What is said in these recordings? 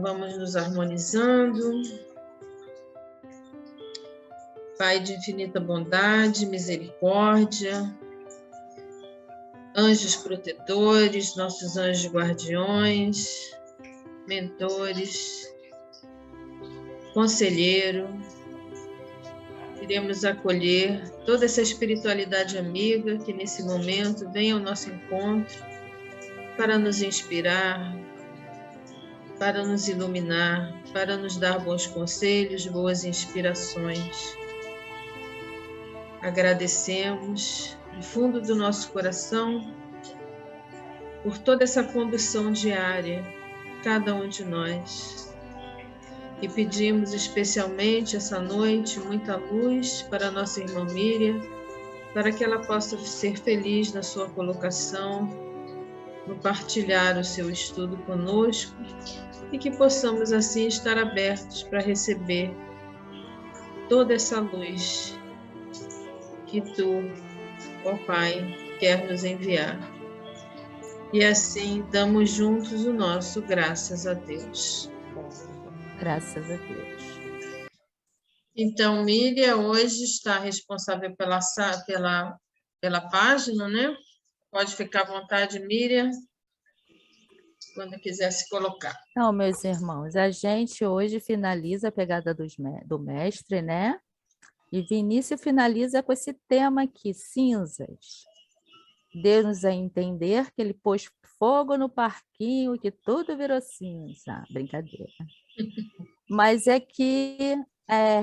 Vamos nos harmonizando. Pai de infinita bondade, misericórdia, anjos protetores, nossos anjos guardiões, mentores, conselheiro, iremos acolher toda essa espiritualidade amiga que nesse momento vem ao nosso encontro para nos inspirar, para nos iluminar, para nos dar bons conselhos, boas inspirações. Agradecemos do fundo do nosso coração por toda essa condução diária, cada um de nós. E pedimos especialmente essa noite muita luz para a nossa irmã Miriam, para que ela possa ser feliz na sua colocação, no partilhar o seu estudo conosco, e que possamos assim estar abertos para receber toda essa luz que tu, ó Pai, quer nos enviar. E assim damos juntos o nosso graças a Deus. Graças a Deus. Então, Miriam hoje está responsável pela página, né? Pode ficar à vontade, Miriam, quando quiser se colocar. Então, meus irmãos, a gente hoje finaliza a pegada do mestre, né? E Vinícius finaliza com esse tema aqui, cinzas. Deu-nos a entender que ele pôs fogo no parquinho e que tudo virou cinza. Brincadeira. Mas é que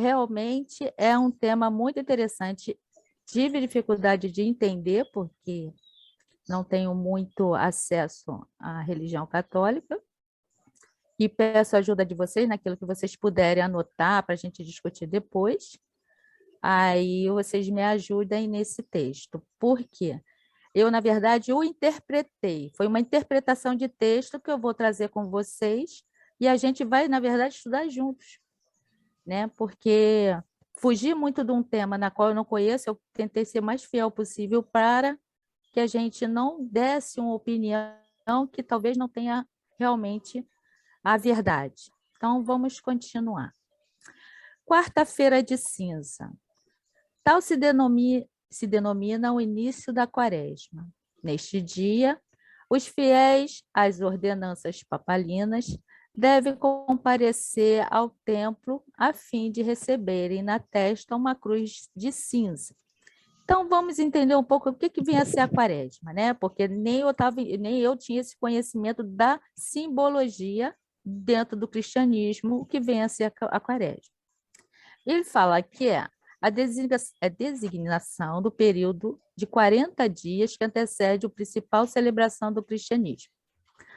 realmente é um tema muito interessante. Tive dificuldade de entender, porque não tenho muito acesso à religião católica. E peço a ajuda de vocês naquilo que vocês puderem anotar para a gente discutir depois. Aí vocês me ajudem nesse texto. Por quê? Eu, na verdade, o interpretei. Foi uma interpretação de texto que eu vou trazer com vocês e a gente vai, na verdade, estudar juntos, né? Porque fugir muito de um tema na qual eu não conheço, eu tentei ser mais fiel possível para que a gente não desse uma opinião que talvez não tenha realmente a verdade. Então, vamos continuar. Quarta-feira de cinza. Tal se denomina o início da quaresma. Neste dia, os fiéis às ordenanças papalinas devem comparecer ao templo a fim de receberem na testa uma cruz de cinza. Então, vamos entender um pouco o que vem a ser a quaresma, né? Porque nem eu tinha esse conhecimento da simbologia dentro do cristianismo, o que vem a ser a quaresma. Ele fala que é a designação do período de 40 dias que antecede a principal celebração do cristianismo,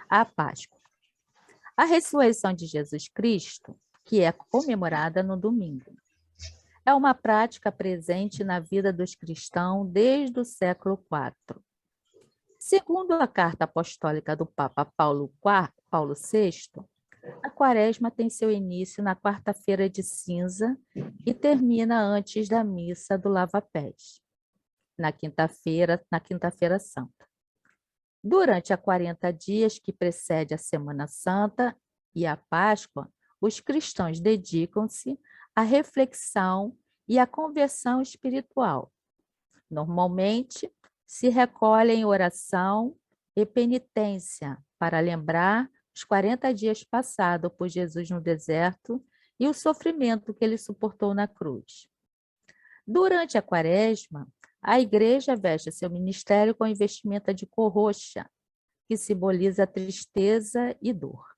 a Páscoa. A ressurreição de Jesus Cristo, que é comemorada no domingo, é uma prática presente na vida dos cristãos desde o século IV. Segundo a carta apostólica do Papa Paulo VI, a quaresma tem seu início na quarta-feira de cinza e termina antes da missa do lava-pés, na quinta-feira santa. Durante a 40 dias que precede a Semana Santa e a Páscoa, os cristãos dedicam-se à reflexão e à conversão espiritual. Normalmente, se recolhem em oração e penitência para lembrar os 40 dias passados por Jesus no deserto e o sofrimento que ele suportou na cruz. Durante a quaresma, a igreja veste seu ministério com vestimenta de cor roxa, que simboliza tristeza e dor.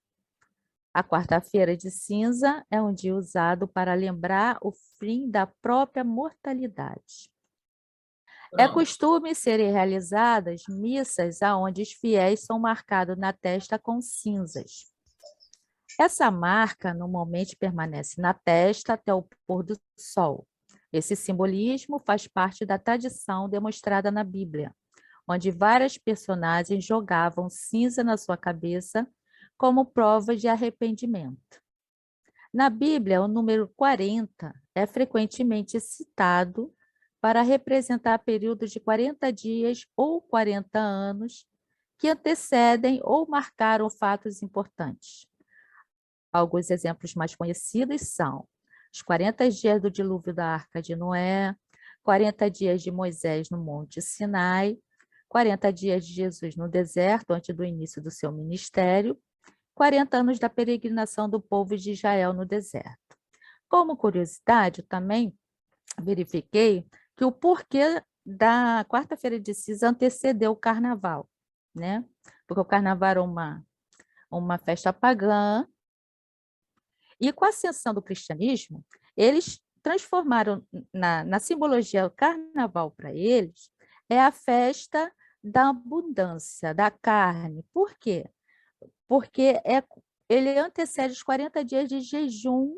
A quarta-feira de cinza é um dia usado para lembrar o fim da própria mortalidade. É costume serem realizadas missas onde os fiéis são marcados na testa com cinzas. Essa marca normalmente permanece na testa até o pôr do sol. Esse simbolismo faz parte da tradição demonstrada na Bíblia, onde várias personagens jogavam cinza na sua cabeça como prova de arrependimento. Na Bíblia, o número 40 é frequentemente citado para representar períodos de 40 dias ou 40 anos que antecedem ou marcaram fatos importantes. Alguns exemplos mais conhecidos são os 40 dias do dilúvio da Arca de Noé, 40 dias de Moisés no Monte Sinai, 40 dias de Jesus no deserto, antes do início do seu ministério, 40 anos da peregrinação do povo de Israel no deserto. Como curiosidade, eu também verifiquei que o porquê da quarta-feira de cinza antecedeu o carnaval, né? Porque o carnaval era uma festa pagã, e com a ascensão do cristianismo, eles transformaram na simbologia o carnaval para eles, é a festa da abundância, da carne. Por quê? Porque ele antecede os 40 dias de jejum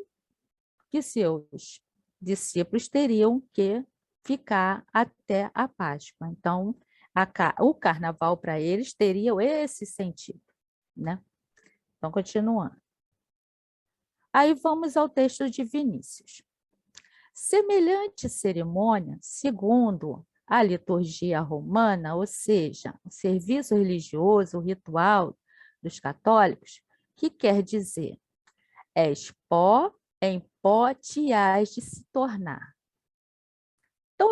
que seus discípulos teriam que ficar até a Páscoa. Então, o carnaval para eles teria esse sentido, né? Então, continuando. Aí vamos ao texto de Vinícius. Semelhante cerimônia, segundo a liturgia romana, ou seja, o serviço religioso, o ritual dos católicos, que quer dizer, és pó, em pó te hás de se tornar. Então,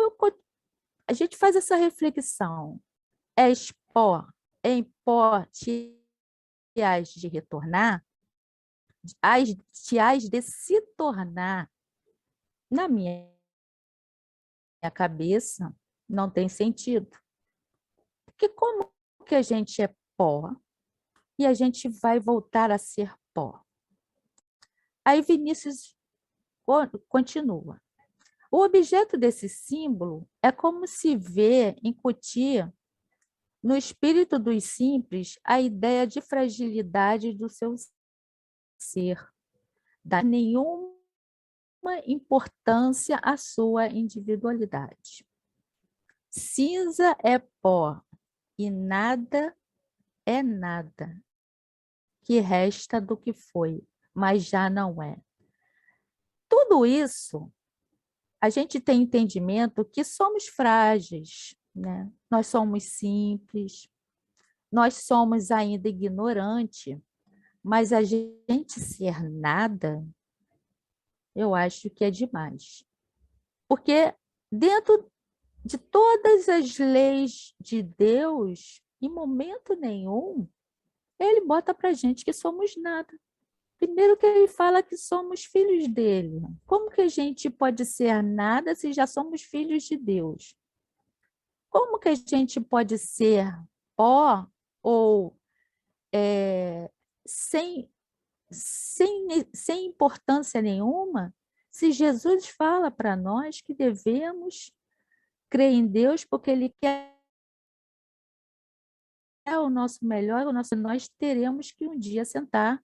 a gente faz essa reflexão. És pó, em pó te hás de retornar, te hás de se tornar. Na minha cabeça, não tem sentido. Porque como que a gente é pó e a gente vai voltar a ser pó? Aí Vinícius continua. O objeto desse símbolo é como se vê incutir no espírito dos simples a ideia de fragilidade do seu ser, dá nenhuma importância à sua individualidade. Cinza é pó e nada é nada que resta do que foi, mas já não é. Tudo isso, a gente tem entendimento que somos frágeis, né? Nós somos simples, nós somos ainda ignorantes, mas a gente ser nada, eu acho que é demais. Porque dentro de todas as leis de Deus, em momento nenhum, ele bota para a gente que somos nada. Primeiro que ele fala que somos filhos dele. Como que a gente pode ser nada se já somos filhos de Deus? Como que a gente pode ser pó ou sem importância nenhuma, se Jesus fala para nós que devemos crer em Deus porque Ele quer o nosso melhor, nós teremos que um dia sentar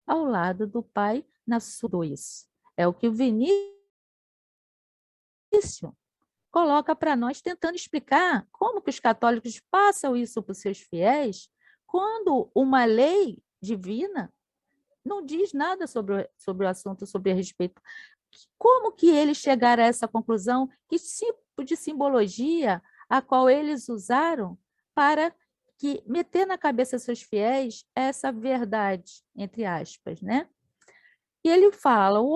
ao lado do Pai na sua isso. É o que o Vinícius coloca para nós, tentando explicar como que os católicos passam isso para os seus fiéis, quando uma lei divina não diz nada sobre o assunto, sobre a respeito. Como que eles chegaram a essa conclusão? Que tipo de simbologia a qual eles usaram para meter na cabeça dos seus fiéis essa verdade, entre aspas, né? E ele fala, o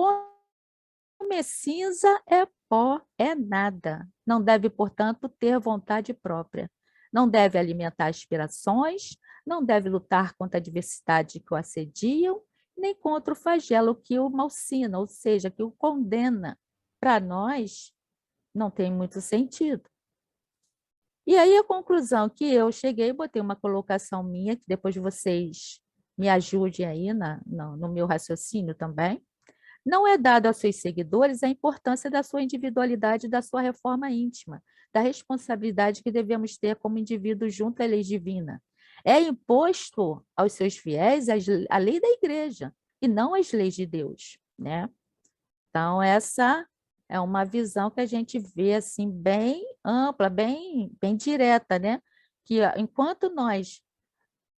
homem cinza é pó, é nada. Não deve, portanto, ter vontade própria. Não deve alimentar aspirações, não deve lutar contra a adversidade que o assediam, nem contra o flagelo que o malsina, ou seja, que o condena. Para nós, não tem muito sentido. E aí a conclusão que eu cheguei, botei uma colocação minha, que depois vocês me ajudem aí no meu raciocínio também. Não é dado aos seus seguidores a importância da sua individualidade e da sua reforma íntima, da responsabilidade que devemos ter como indivíduos junto à lei divina. É imposto aos seus fiéis a lei da igreja e não as leis de Deus, né? Então, essa é uma visão que a gente vê assim bem ampla, bem direta, né? Que enquanto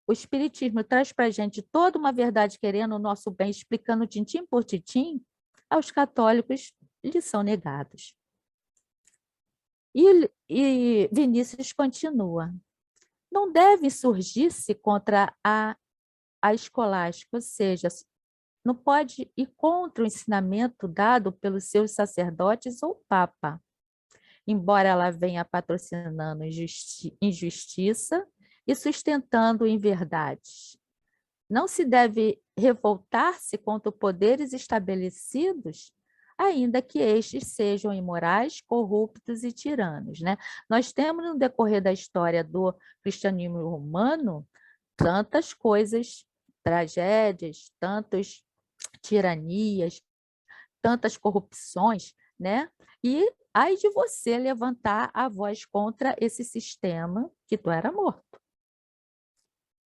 o Espiritismo traz para a gente toda uma verdade querendo o nosso bem, explicando tintim por tintim, aos católicos lhes são negados. E Vinícius continua. Não deve surgir-se contra a a escolástica, ou seja, não pode ir contra o ensinamento dado pelos seus sacerdotes ou papa, embora ela venha patrocinando injustiça e sustentando inverdades. Não se deve revoltar-se contra poderes estabelecidos, ainda que estes sejam imorais, corruptos e tiranos, né? Nós temos, no decorrer da história do cristianismo romano, tantas coisas, tragédias, tantas tiranias, tantas corrupções, né? E ai de você levantar a voz contra esse sistema que tu era morto.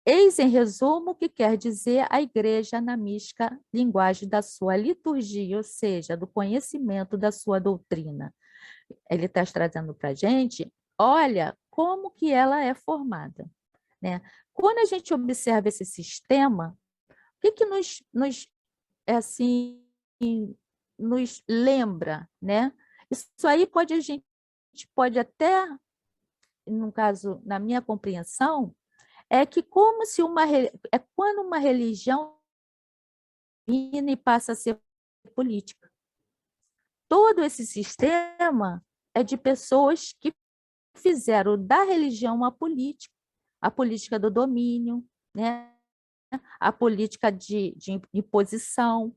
Eis, em resumo, o que quer dizer a igreja na mística linguagem da sua liturgia, ou seja, do conhecimento da sua doutrina. Ele está trazendo para a gente, olha como que ela é formada, né? Quando a gente observa esse sistema, o que que assim, nos lembra, né? Isso aí a gente pode até, no caso, na minha compreensão, é que como se quando uma religião viene e passa a ser política. Todo esse sistema é de pessoas que fizeram da religião a política do domínio, né? A política de imposição.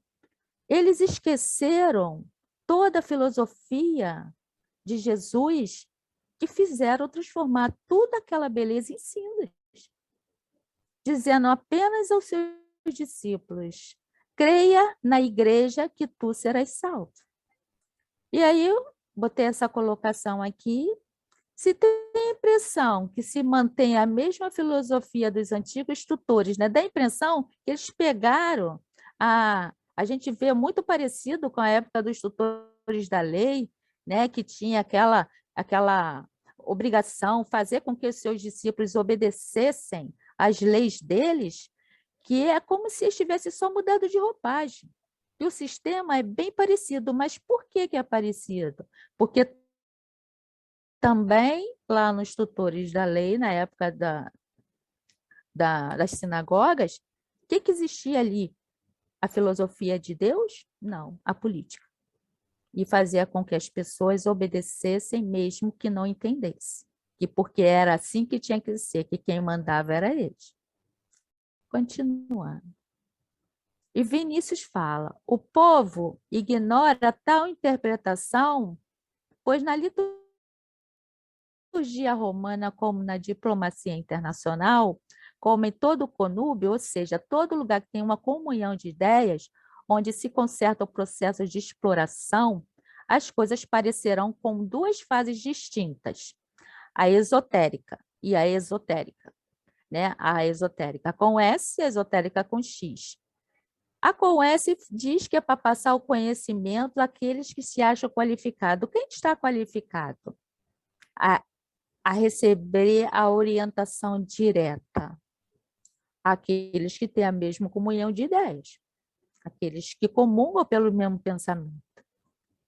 Eles esqueceram toda a filosofia de Jesus que fizeram transformar toda aquela beleza em cinzas, dizendo apenas aos seus discípulos: creia na igreja que tu serás salvo. E aí eu botei essa colocação aqui. Se tem a impressão que se mantém a mesma filosofia dos antigos tutores, né? Dá a impressão que eles pegaram a gente vê muito parecido com a época dos tutores da lei, né? Que tinha aquela obrigação, fazer com que os seus discípulos obedecessem às leis deles, que é como se estivesse só mudado de roupagem. E o sistema é bem parecido, mas por que é parecido? Porque também, lá nos tutores da lei, na época das sinagogas, o que existia ali? A filosofia de Deus? Não, a política. E fazia com que as pessoas obedecessem mesmo que não entendessem. E porque era assim que tinha que ser, que quem mandava era eles. Continuando. E Vinícius fala, o povo ignora tal interpretação, pois na liturgia romana, como na diplomacia internacional, como em todo conúbio, ou seja, todo lugar que tem uma comunhão de ideias, onde se concerta o processo de exploração, as coisas parecerão com duas fases distintas, a esotérica e a esotérica, né? A esotérica com S e a esotérica com X. A com S diz que é para passar o conhecimento àqueles que se acham qualificados. Quem está qualificado a receber a orientação direta? Aqueles que têm a mesma comunhão de ideias, aqueles que comungam pelo mesmo pensamento.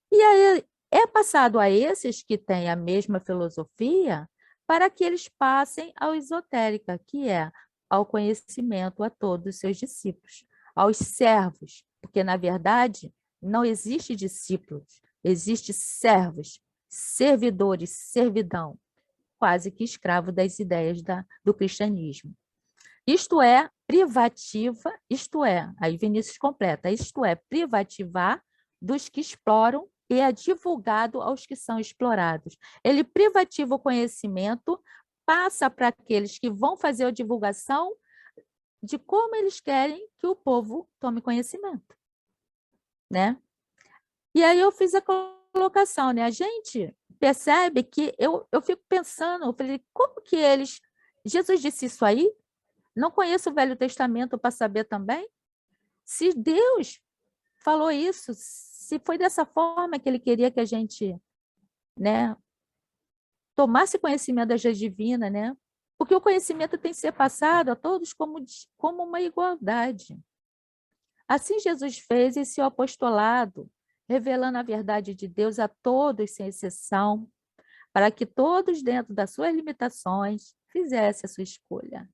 E aí é passado a esses que têm a mesma filosofia para que eles passem ao esotérica, que é ao conhecimento a todos os seus discípulos, aos servos, porque, na verdade, não existe discípulos, existe servos, servidores, servidão, quase que escravo das ideias do cristianismo. Isto é, privativa, isto é, aí Vinícius completa, isto é, privativar dos que exploram e é divulgado aos que são explorados. Ele privativa o conhecimento, passa para aqueles que vão fazer a divulgação de como eles querem que o povo tome conhecimento, né? E aí eu fiz a colocação, né? A gente percebe que eu fico pensando, eu falei, como que eles... Jesus disse isso aí? Não conheço o Velho Testamento para saber também? Se Deus falou isso, se foi dessa forma que ele queria que a gente, né, tomasse conhecimento da leis divina, né? Porque o conhecimento tem que ser passado a todos como uma igualdade. Assim Jesus fez esse apostolado, revelando a verdade de Deus a todos, sem exceção, para que todos, dentro das suas limitações, fizessem a sua escolha.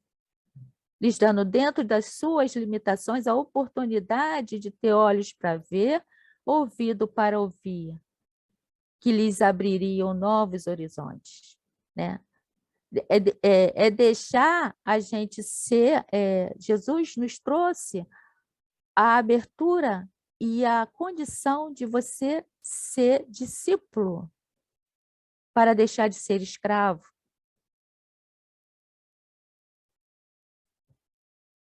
lhes dando dentro das suas limitações a oportunidade de ter olhos para ver, ouvido para ouvir, que lhes abririam novos horizontes, né? É deixar a gente ser... Jesus nos trouxe a abertura e a condição de você ser discípulo, para deixar de ser escravo,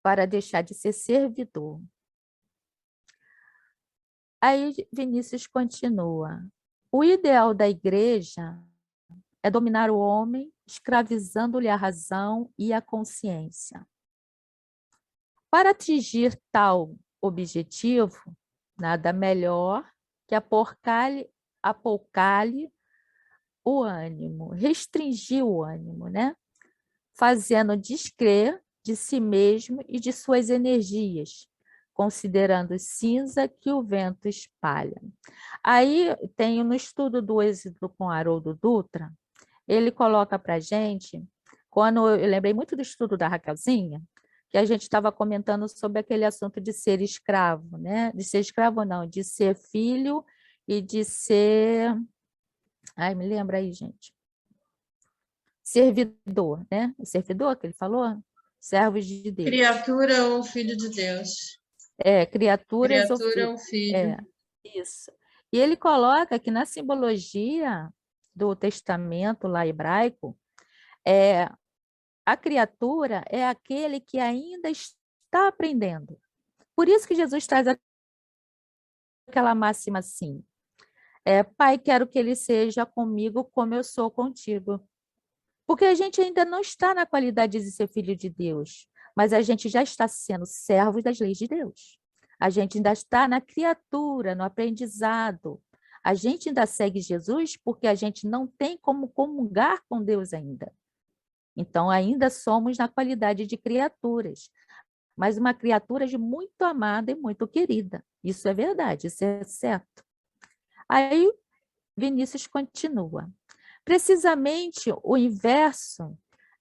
para deixar de ser servidor. Aí Vinícius continua. O ideal da igreja é dominar o homem, escravizando-lhe a razão e a consciência. Para atingir tal objetivo, nada melhor que apoucar-lhe o ânimo, restringir o ânimo, né? Fazendo descrer de si mesmo e de suas energias, considerando cinza que o vento espalha. Aí tem no estudo do êxito com Haroldo Dutra, ele coloca para a gente, quando eu lembrei muito do estudo da Raquelzinha, que a gente estava comentando sobre aquele assunto de ser escravo, né? De ser escravo não, de ser filho e de ser... Ai, me lembra aí, gente. Servidor, né? O servidor que ele falou? Servos de Deus. Criatura ou filho de Deus? Criaturas ou Criatura filhos. ou filho? Isso. E ele coloca que na simbologia do Testamento lá hebraico, a criatura é aquele que ainda está aprendendo. Por isso que Jesus traz aquela máxima assim, Pai, quero que ele seja comigo como eu sou contigo. Porque a gente ainda não está na qualidade de ser filho de Deus, mas a gente já está sendo servo das leis de Deus. A gente ainda está na criatura, no aprendizado. A gente ainda segue Jesus porque a gente não tem como comungar com Deus ainda. Então, ainda somos na qualidade de criaturas, mas uma criatura de muito amada e muito querida. Isso é verdade, isso é certo. Aí, Vinícius continua. Precisamente o inverso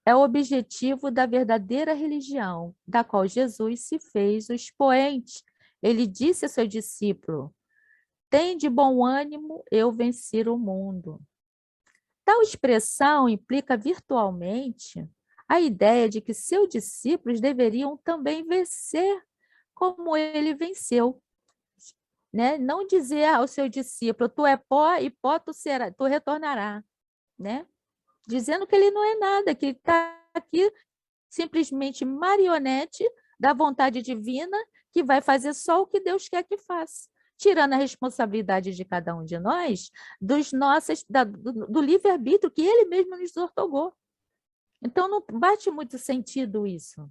é o objetivo da verdadeira religião, da qual Jesus se fez o expoente. Ele disse a seu discípulo: tem de bom ânimo, eu venci o mundo. Tal expressão implica virtualmente a ideia de que seus discípulos deveriam também vencer como ele venceu. Né? Não dizer ao seu discípulo, tu é pó e pó tu retornará. Né? Dizendo que ele não é nada, que ele está aqui simplesmente marionete da vontade divina, que vai fazer só o que Deus quer que faça, tirando a responsabilidade de cada um de nós do livre-arbítrio que ele mesmo nos otorgou. Então, não bate muito sentido isso.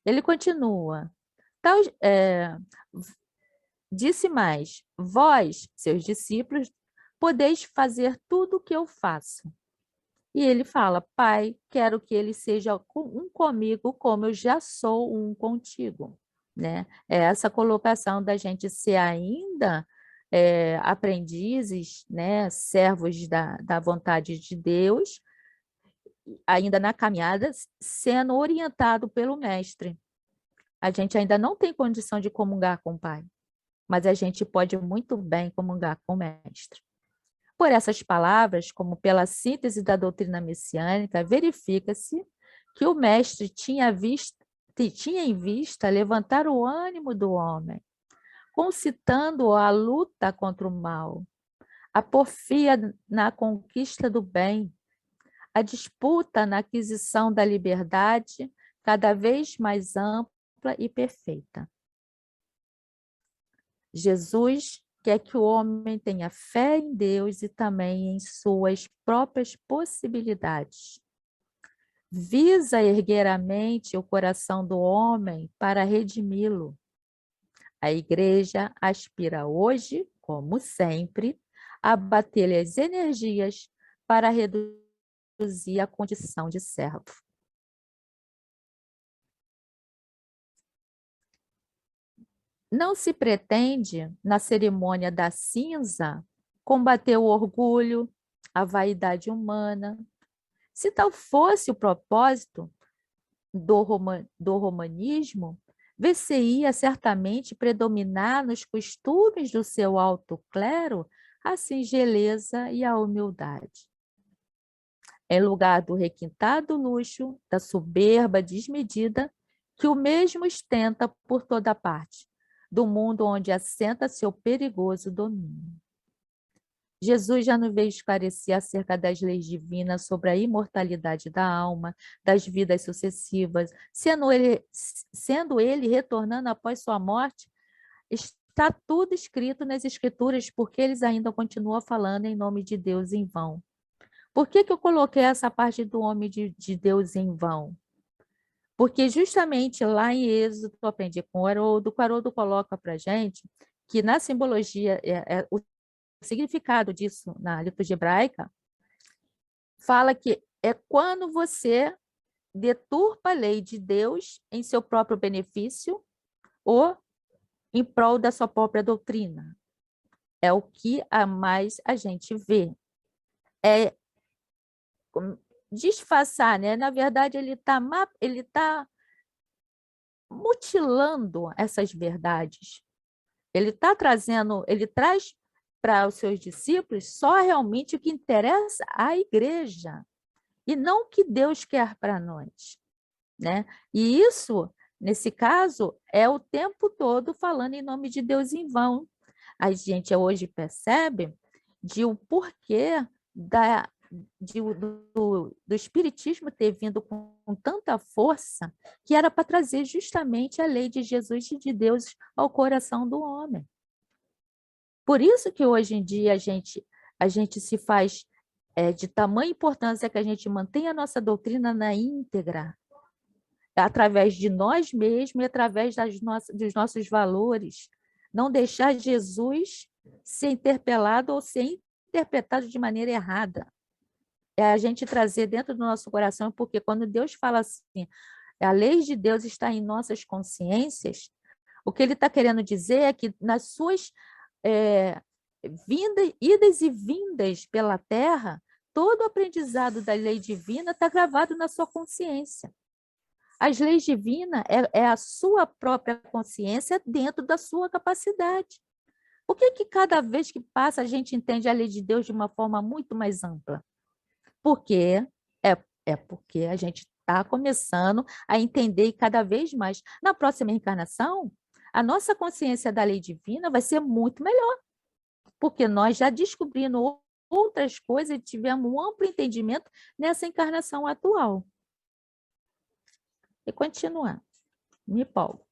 Ele continua. Disse mais, vós, seus discípulos, podeis fazer tudo o que eu faço. E ele fala, Pai, quero que ele seja um comigo como eu já sou um contigo. Né? É essa colocação da gente ser ainda aprendizes, né? Servos da vontade de Deus, ainda na caminhada, sendo orientado pelo Mestre. A gente ainda não tem condição de comungar com o Pai, mas a gente pode muito bem comungar com o Mestre. Por essas palavras, como pela síntese da doutrina messiânica, verifica-se que o mestre tinha em vista levantar o ânimo do homem, concitando-o à luta contra o mal, a porfia na conquista do bem, a disputa na aquisição da liberdade cada vez mais ampla e perfeita. Jesus quer que o homem tenha fé em Deus e também em suas próprias possibilidades. Visa erguer a mente e o coração do homem para redimi-lo. A igreja aspira hoje, como sempre, a bater-lhe as energias para reduzir a condição de servo. Não se pretende, na cerimônia da cinza, combater o orgulho, a vaidade humana. Se tal fosse o propósito, do romanismo, ver-se-ia certamente predominar nos costumes do seu alto clero a singeleza e a humildade. Em lugar do requintado luxo, da soberba desmedida, que o mesmo ostenta por toda parte, do mundo onde assenta seu perigoso domínio. Jesus já nos veio esclarecer acerca das leis divinas sobre a imortalidade da alma, das vidas sucessivas, sendo ele retornando após sua morte, está tudo escrito nas Escrituras, porque eles ainda continuam falando em nome de Deus em vão. Por que eu coloquei essa parte do homem de Deus em vão? Porque justamente lá em Êxodo, eu aprendi com o Haroldo coloca para a gente que na simbologia, o significado disso na liturgia hebraica, fala que é quando você deturpa a lei de Deus em seu próprio benefício ou em prol da sua própria doutrina. É o que a mais a gente vê. É disfarçar, né? Na verdade, ele tá mutilando essas verdades. Ele traz para os seus discípulos só realmente o que interessa à igreja e não o que Deus quer para nós, né? E isso, nesse caso, é o tempo todo falando em nome de Deus em vão. A gente hoje percebe o porquê do Espiritismo ter vindo com tanta força, que era para trazer justamente a lei de Jesus e de Deus ao coração do homem. Por isso que hoje em dia a gente se faz de tamanha importância que a gente mantenha a nossa doutrina na íntegra, através de nós mesmos e através dos nossos valores. Não deixar Jesus ser interpelado ou ser interpretado de maneira errada. É a gente trazer dentro do nosso coração, porque quando Deus fala assim, a lei de Deus está em nossas consciências, o que ele está querendo dizer é que nas suas idas e vindas pela terra, todo o aprendizado da lei divina está gravado na sua consciência. As leis divinas é a sua própria consciência dentro da sua capacidade. Por que cada vez que passa a gente entende a lei de Deus de uma forma muito mais ampla? Porque porque a gente está começando a entender cada vez mais. Na próxima encarnação, a nossa consciência da lei divina vai ser muito melhor, porque nós já descobrimos outras coisas e tivemos um amplo entendimento nessa encarnação atual. E continuar. Me empolgo.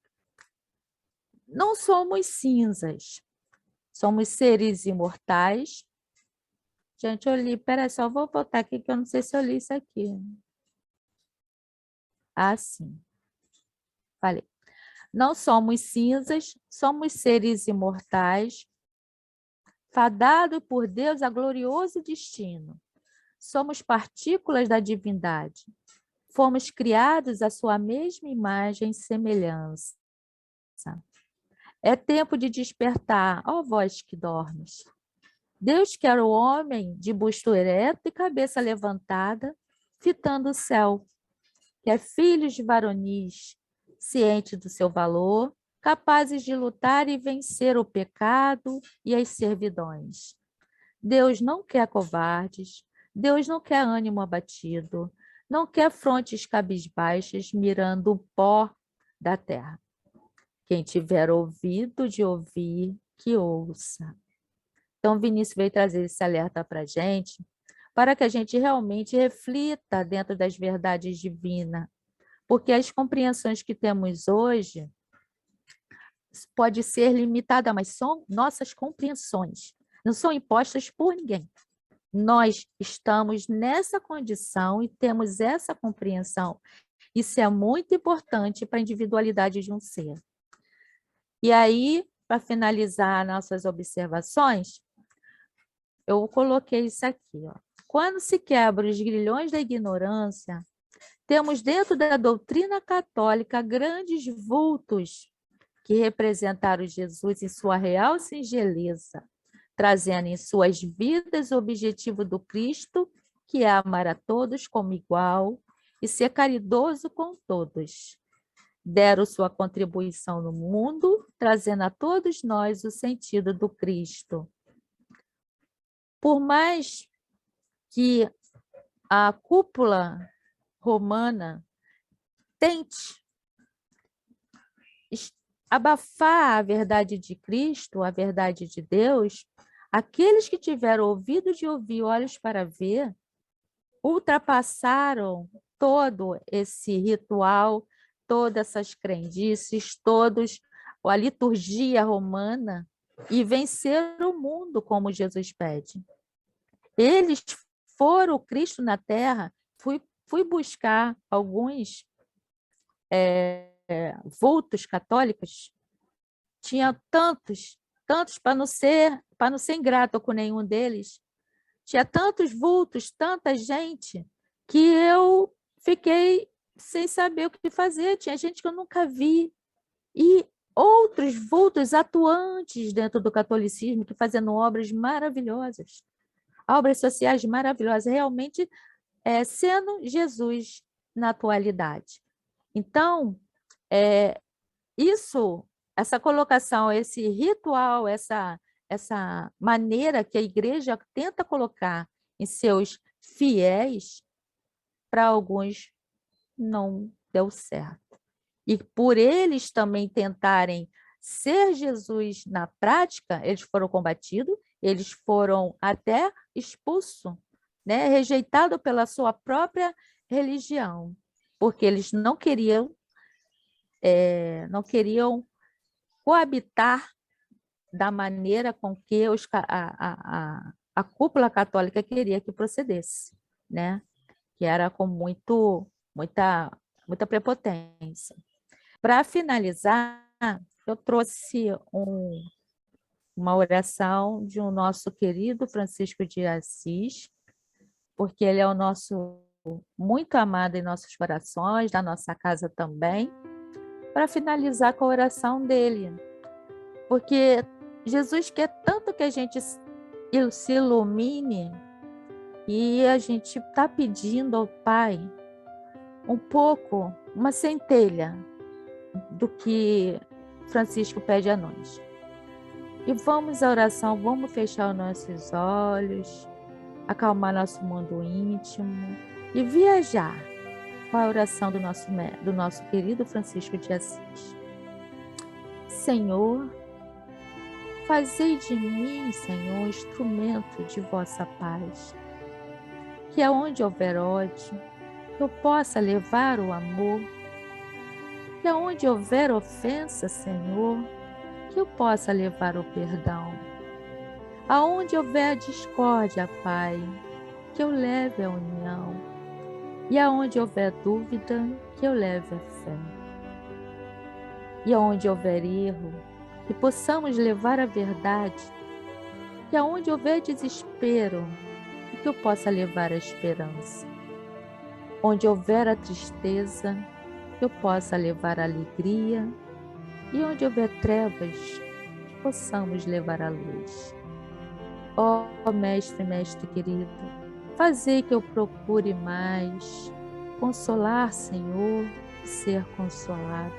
Não somos cinzas, somos seres imortais. Gente, eu li, peraí, só vou voltar aqui que eu não sei se eu li isso aqui. Ah, sim. Falei. Não somos cinzas, somos seres imortais, fadados por Deus a glorioso destino. Somos partículas da divindade. Fomos criados à sua mesma imagem e semelhança. É tempo de despertar, ó vós que dormes. Deus quer o homem de busto ereto e cabeça levantada, fitando o céu. Quer filhos varonis, cientes do seu valor, capazes de lutar e vencer o pecado e as servidões. Deus não quer covardes, Deus não quer ânimo abatido, não quer frontes cabisbaixas mirando o pó da terra. Quem tiver ouvido de ouvir, que ouça. Então, Vinícius veio trazer esse alerta para a gente, para que a gente realmente reflita dentro das verdades divinas, porque as compreensões que temos hoje pode ser limitada, mas são nossas compreensões, não são impostas por ninguém. Nós estamos nessa condição e temos essa compreensão. Isso é muito importante para a individualidade de um ser. E aí, para finalizar nossas observações, eu coloquei isso aqui. Ó. Quando se quebra os grilhões da ignorância, temos dentro da doutrina católica grandes vultos que representaram Jesus em sua real singeleza, trazendo em suas vidas o objetivo do Cristo, que é amar a todos como igual e ser caridoso com todos. Deram sua contribuição no mundo, trazendo a todos nós o sentido do Cristo. Por mais que a cúpula romana tente abafar a verdade de Cristo, a verdade de Deus, aqueles que tiveram ouvido de ouvir, olhos para ver, ultrapassaram todo esse ritual, todas essas crendices, a liturgia romana, e venceram o mundo como Jesus pede. Eles foram o Cristo na Terra. Fui buscar alguns vultos católicos, tinha tantos para não ser ingrato com nenhum deles. Tinha tantos vultos, tanta gente, que eu fiquei sem saber o que fazer. Tinha gente que eu nunca vi. E outros vultos atuantes dentro do catolicismo, que fazendo obras maravilhosas, obras sociais maravilhosas, realmente sendo Jesus na atualidade. Então, essa colocação, esse ritual, essa maneira que a igreja tenta colocar em seus fiéis, para alguns não deu certo. E por eles também tentarem ser Jesus na prática, eles foram combatidos, eles foram até expulsos, né? Rejeitados pela sua própria religião, porque eles não queriam coabitar da maneira com que a cúpula católica queria que procedesse, né? Que era com muita prepotência. Para finalizar, eu trouxe uma oração de um nosso querido Francisco de Assis, porque ele é o nosso muito amado em nossos corações, da nossa casa também, para finalizar com a oração dele. Porque Jesus quer tanto que a gente se ilumine, e a gente está pedindo ao Pai um pouco, uma centelha do que Francisco pede a nós. E vamos à oração, vamos fechar os nossos olhos, acalmar nosso mundo íntimo e viajar com a oração do nosso querido Francisco de Assis. Senhor, fazei de mim, Senhor, instrumento de vossa paz, que aonde houver ódio, eu possa levar o amor, que aonde houver ofensa, Senhor, que eu possa levar o perdão. Aonde houver discórdia, Pai, que eu leve a união. E aonde houver dúvida, que eu leve a fé. E aonde houver erro, que possamos levar a verdade. Que aonde houver desespero, que eu possa levar a esperança. Onde houver a tristeza, que eu possa levar a alegria. E onde houver trevas, que possamos levar a luz. Ó Mestre querido, fazei que eu procure mais consolar, Senhor, e ser consolado,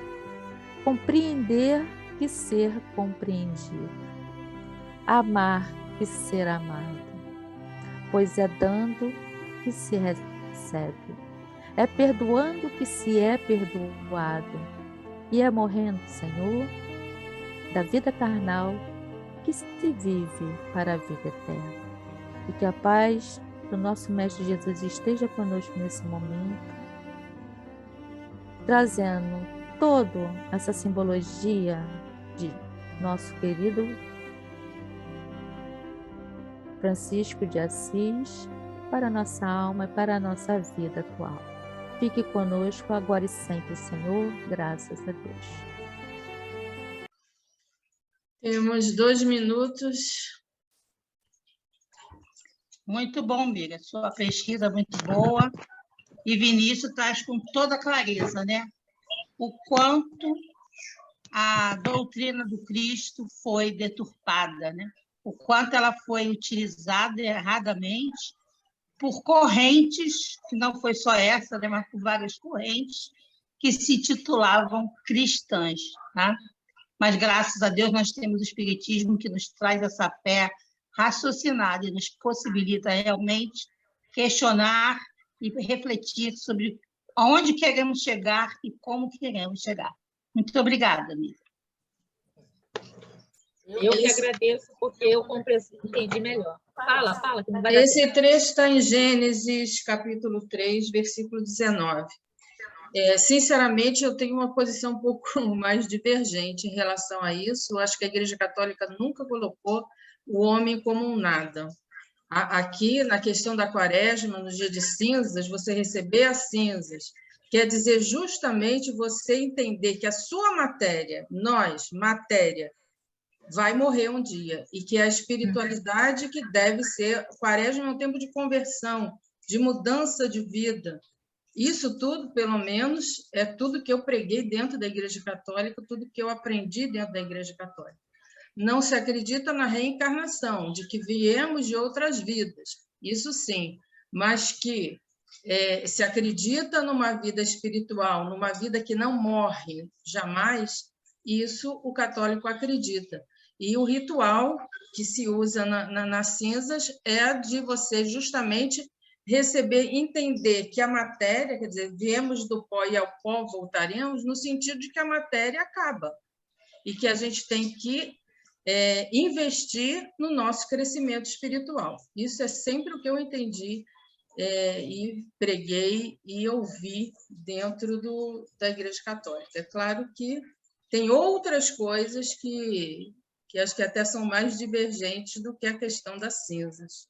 compreender e ser compreendido, amar e ser amado, pois é dando que se recebe, é perdoando que se é perdoado, e é morrendo, Senhor, da vida carnal que se vive para a vida eterna. E que a paz do nosso Mestre Jesus esteja conosco nesse momento, trazendo toda essa simbologia de nosso querido Francisco de Assis para a nossa alma e para a nossa vida atual. Fique conosco agora e sempre, Senhor, graças a Deus. Temos 2 minutos. Muito bom, amiga. Sua pesquisa é muito boa. E Vinícius traz com toda clareza, né? O quanto a doutrina do Cristo foi deturpada, né? O quanto ela foi utilizada erradamente por correntes, que não foi só essa, né, mas por várias correntes, que se titulavam cristãs. Tá? Mas, graças a Deus, nós temos o Espiritismo que nos traz essa fé raciocinada e nos possibilita realmente questionar e refletir sobre aonde queremos chegar e como queremos chegar. Muito obrigada, amiga. Eu que agradeço, porque eu entendi melhor. Fala, que não vai dar tempo. Esse trecho está em Gênesis, capítulo 3, versículo 19. Sinceramente, eu tenho uma posição um pouco mais divergente em relação a isso. Eu acho que a Igreja Católica nunca colocou o homem como um nada. Aqui, na questão da Quaresma, no dia de cinzas, você receber as cinzas, quer dizer justamente você entender que a sua matéria, nós, matéria, vai morrer um dia, e que a espiritualidade que deve ser... Quaresma é um tempo de conversão, de mudança de vida. Isso tudo, pelo menos, é tudo que eu preguei dentro da Igreja Católica, tudo que eu aprendi dentro da Igreja Católica. Não se acredita na reencarnação, de que viemos de outras vidas, isso sim, mas que se acredita numa vida espiritual, numa vida que não morre jamais, isso o católico acredita. E o ritual que se usa nas cinzas é de você justamente receber, entender que a matéria, quer dizer, viemos do pó e ao pó voltaremos, no sentido de que a matéria acaba e que a gente tem que investir no nosso crescimento espiritual. Isso é sempre o que eu entendi e preguei e ouvi dentro da Igreja Católica. É claro que tem outras coisas que acho que até são mais divergentes do que a questão das cinzas.